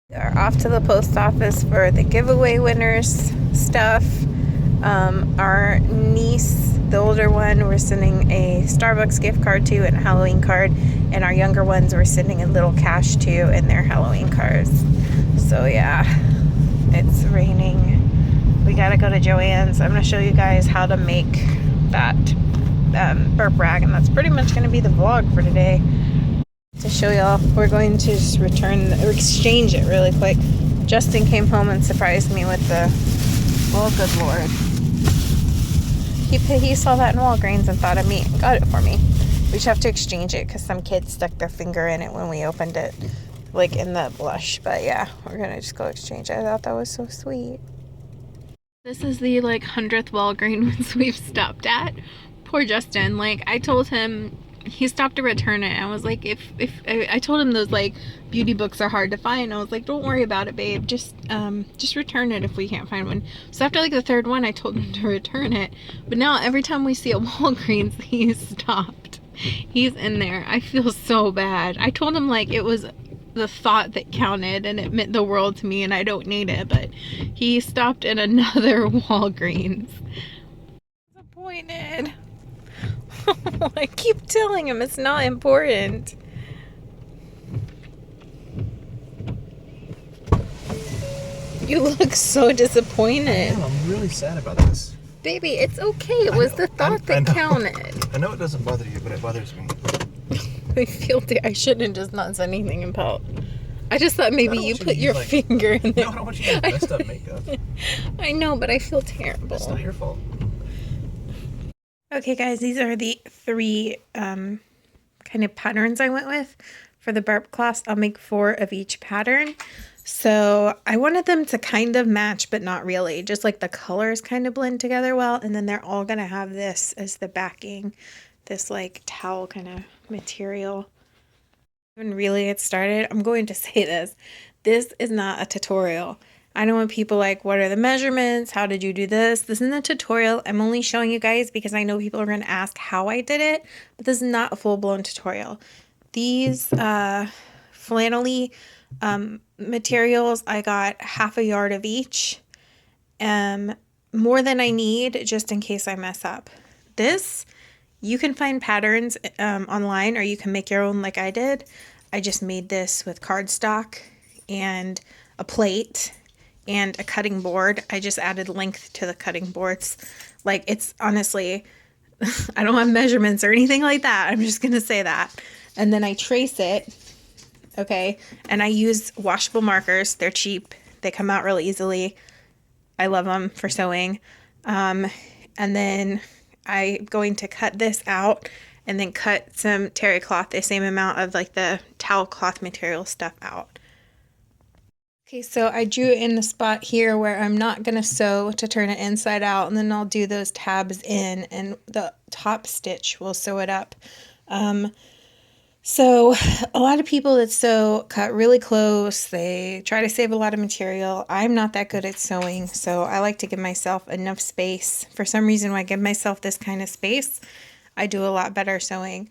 We are off to the post office for the giveaway winners stuff. Our niece, the older one, we're sending a Starbucks gift card to and a Halloween card, and our younger ones we're sending a little cash to and their Halloween cards. So yeah, it's raining. We gotta go to Joann's. I'm gonna show you guys how to make that burp rag, and that's pretty much gonna be the vlog for today. To show y'all, we're going to just exchange it really quick. Justin came home and surprised me with the, oh good lord. He saw that in Walgreens and thought of me and got it for me. We just have to exchange it because some kids stuck their finger in it when we opened it, like in the blush. But yeah, we're gonna just go exchange it. I thought that was so sweet. This is the like 100th Walgreens we've stopped at. Poor Justin, like I told him, he stopped to return it. I was like, if I told him those like beauty books are hard to find. I was like, don't worry about it, babe. Just return it if we can't find one. So after like the third one, I told him to return it. But now every time we see a Walgreens, he's stopped. He's in there. I feel so bad. I told him like it was the thought that counted and it meant the world to me and I don't need it. But he stopped at another Walgreens. Disappointed. I keep telling him it's not important. You look so disappointed. I'm really sad about this. Baby, it's okay. It was the thought that counted. I know it doesn't bother you, but it bothers me. I shouldn't just not say anything about. I just thought maybe you put your finger in there. No, I don't want you to use messed up makeup. I know, but I feel terrible. It's not your fault. Okay guys, these are the three kind of patterns I went with for the burp class. I'll make 4 of each pattern. So I wanted them to kind of match, but not really. Just like the colors kind of blend together well. And then they're all going to have this as the backing, this like towel kind of material. When really get started, I'm going to say this. This is not a tutorial. I don't want people like, what are the measurements? How did you do this? This isn't a tutorial. I'm only showing you guys because I know people are going to ask how I did it, but this is not a full-blown tutorial. These flannelly materials, I got half a yard of each. More than I need just in case I mess up. This, you can find patterns online or you can make your own like I did. I just made this with cardstock and a plate and a cutting board. I just added length to the cutting boards. Like it's honestly, I don't have measurements or anything like that. I'm just going to say that. And then I trace it. Okay. And I use washable markers. They're cheap. They come out really easily. I love them for sewing. And then I'm going to cut this out and then cut some terry cloth, the same amount of like the towel cloth material stuff out. Okay, so I drew in the spot here where I'm not going to sew to turn it inside out, and then I'll do those tabs in, and the top stitch will sew it up. So a lot of people that sew cut really close. They try to save a lot of material. I'm not that good at sewing, so I like to give myself enough space. For some reason, when I give myself this kind of space, I do a lot better sewing.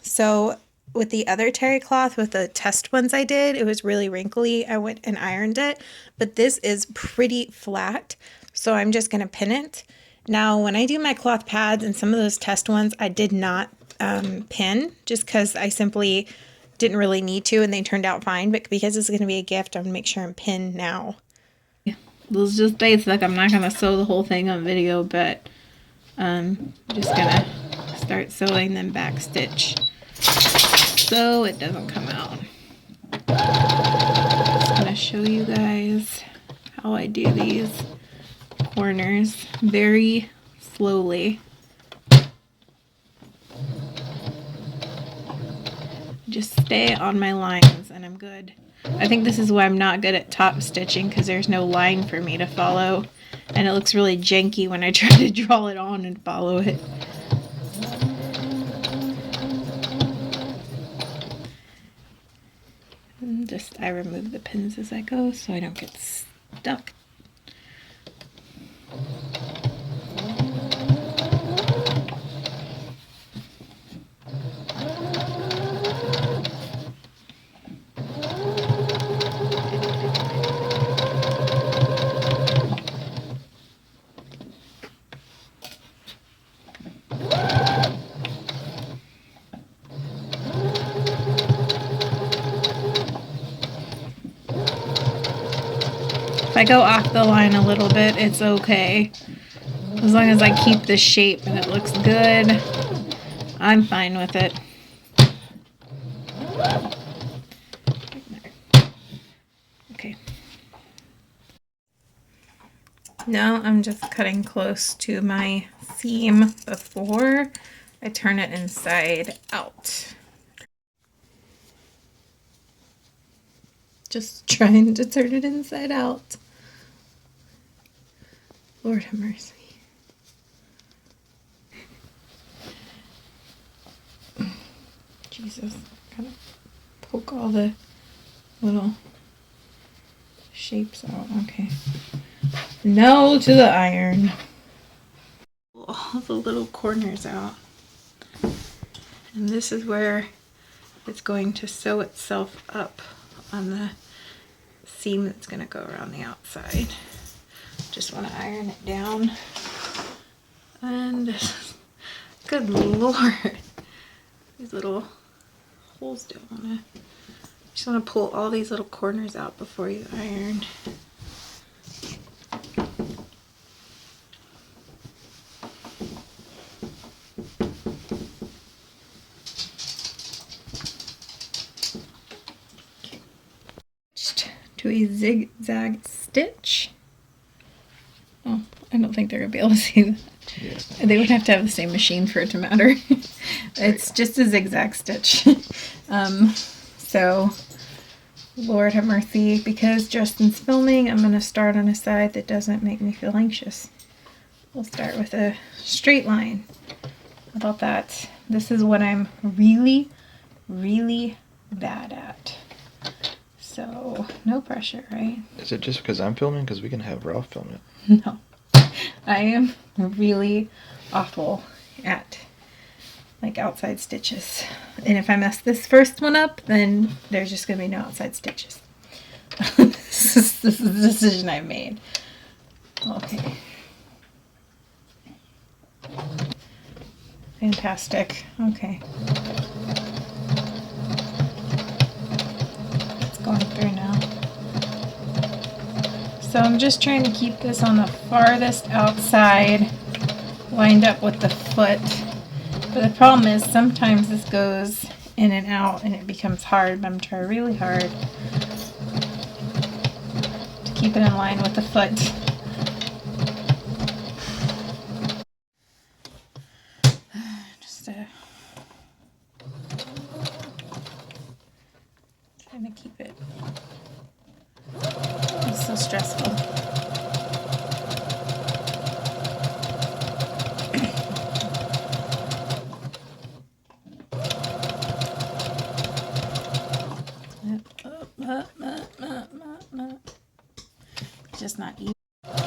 So with the other terry cloth, with the test ones I did, it was really wrinkly. I went and ironed it, but this is pretty flat, so I'm just going to pin it. Now, when I do my cloth pads and some of those test ones, I did not pin just because I simply didn't really need to, and they turned out fine. But because it's going to be a gift, I'm going to make sure I'm pinned now. Those just basic. I'm not going to sew the whole thing on video, but I'm just going to start sewing, then back stitch so it doesn't come out. Just going to show you guys how I do these corners very slowly. Just stay on my lines and I'm good. I think this is why I'm not good at top stitching, because there's no line for me to follow, and it looks really janky when I try to draw it on and follow it. And I remove the pins as I go so I don't get stuck. I go off the line a little bit, it's okay. As long as I keep the shape and it looks good, I'm fine with it. Okay. Now I'm just cutting close to my seam before I turn it inside out. Just trying to turn it inside out. Lord have mercy. Jesus, kind of poke all the little shapes out. Okay. No to the iron. All the little corners out. And this is where it's going to sew itself up on the seam that's going to go around the outside. Just want to iron it down. And good Lord, these little holes don't want to. Just want to pull all these little corners out before you iron. To a zigzag stitch. Oh, I don't think they're gonna be able to see that. Yeah. They would have to have the same machine for it to matter. It's just a zigzag stitch. So Lord have mercy, because Justin's filming, I'm gonna start on a side that doesn't make me feel anxious. We'll start with a straight line. How about that? This is what I'm really, really bad at. So, no pressure, right? Is it just because I'm filming? Because we can have Ralph film it. No. I am really awful at, like, outside stitches. And if I mess this first one up, then there's just going to be no outside stitches. This is the decision I've made. Okay. Fantastic. Okay. Going through now. So I'm just trying to keep this on the farthest outside, lined up with the foot. But the problem is sometimes this goes in and out and it becomes hard, but I'm trying really hard to keep it in line with the foot. Just trying to keep it. It's so stressful. Just not easy. Try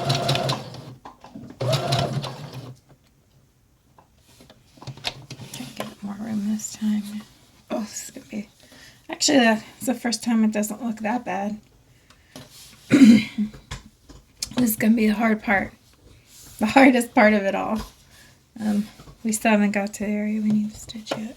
to get more room this time. Oh, this is gonna be. Actually, that's the first time it doesn't look that bad. This is going to be the hard part. The hardest part of it all. We still haven't got to the area we need to stitch yet.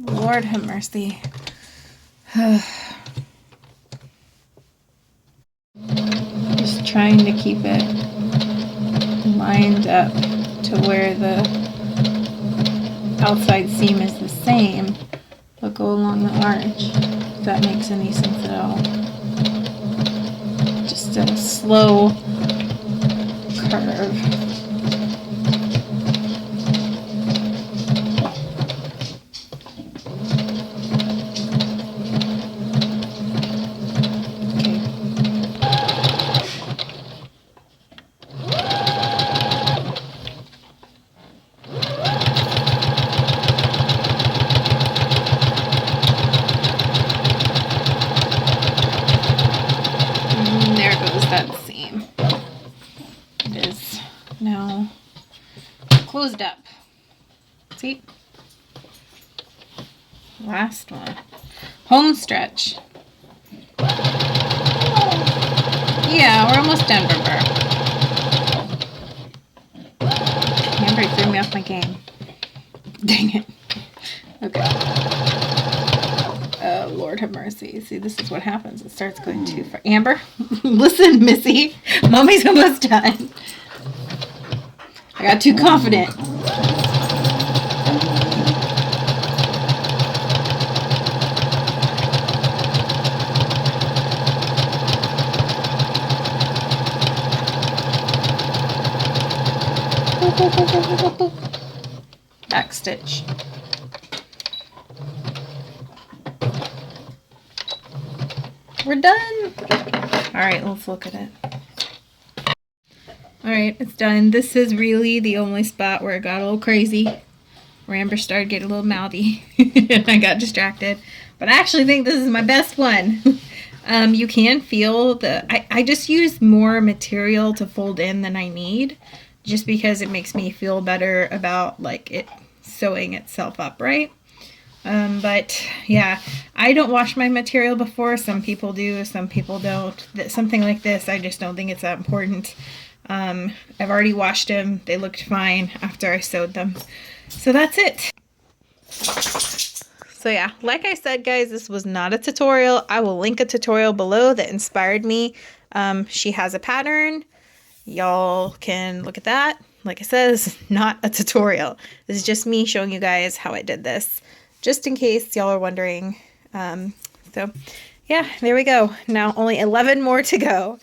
Lord have mercy. Just trying to keep it lined up to where the outside seam is the same, but go along the arch, if that makes any sense at all. Just a slow curve. Closed up. See? Last one. Home stretch. Yeah, we're almost done, Burp. Amber threw me off my game. Dang it. Okay. Oh, Lord have mercy. See, this is what happens. It starts going too far. Amber, listen, Missy. Mommy's almost done. I got too confident. Back stitch. We're done. All right, let's look at it. All right, it's done. This is really the only spot where it got a little crazy, where Amber started getting a little mouthy, and I got distracted. But I actually think this is my best one. You can feel I just use more material to fold in than I need, just because it makes me feel better about like it sewing itself up, right? But yeah, I don't wash my material before. Some people do, some people don't. Something like this, I just don't think it's that important. I've already washed them. They looked fine after I sewed them. So that's it. So yeah, like I said, guys, this was not a tutorial. I will link a tutorial below that inspired me. She has a pattern. Y'all can look at that. Like I said, this is not a tutorial. This is just me showing you guys how I did this, just in case y'all are wondering. So yeah, there we go. Now only 11 more to go.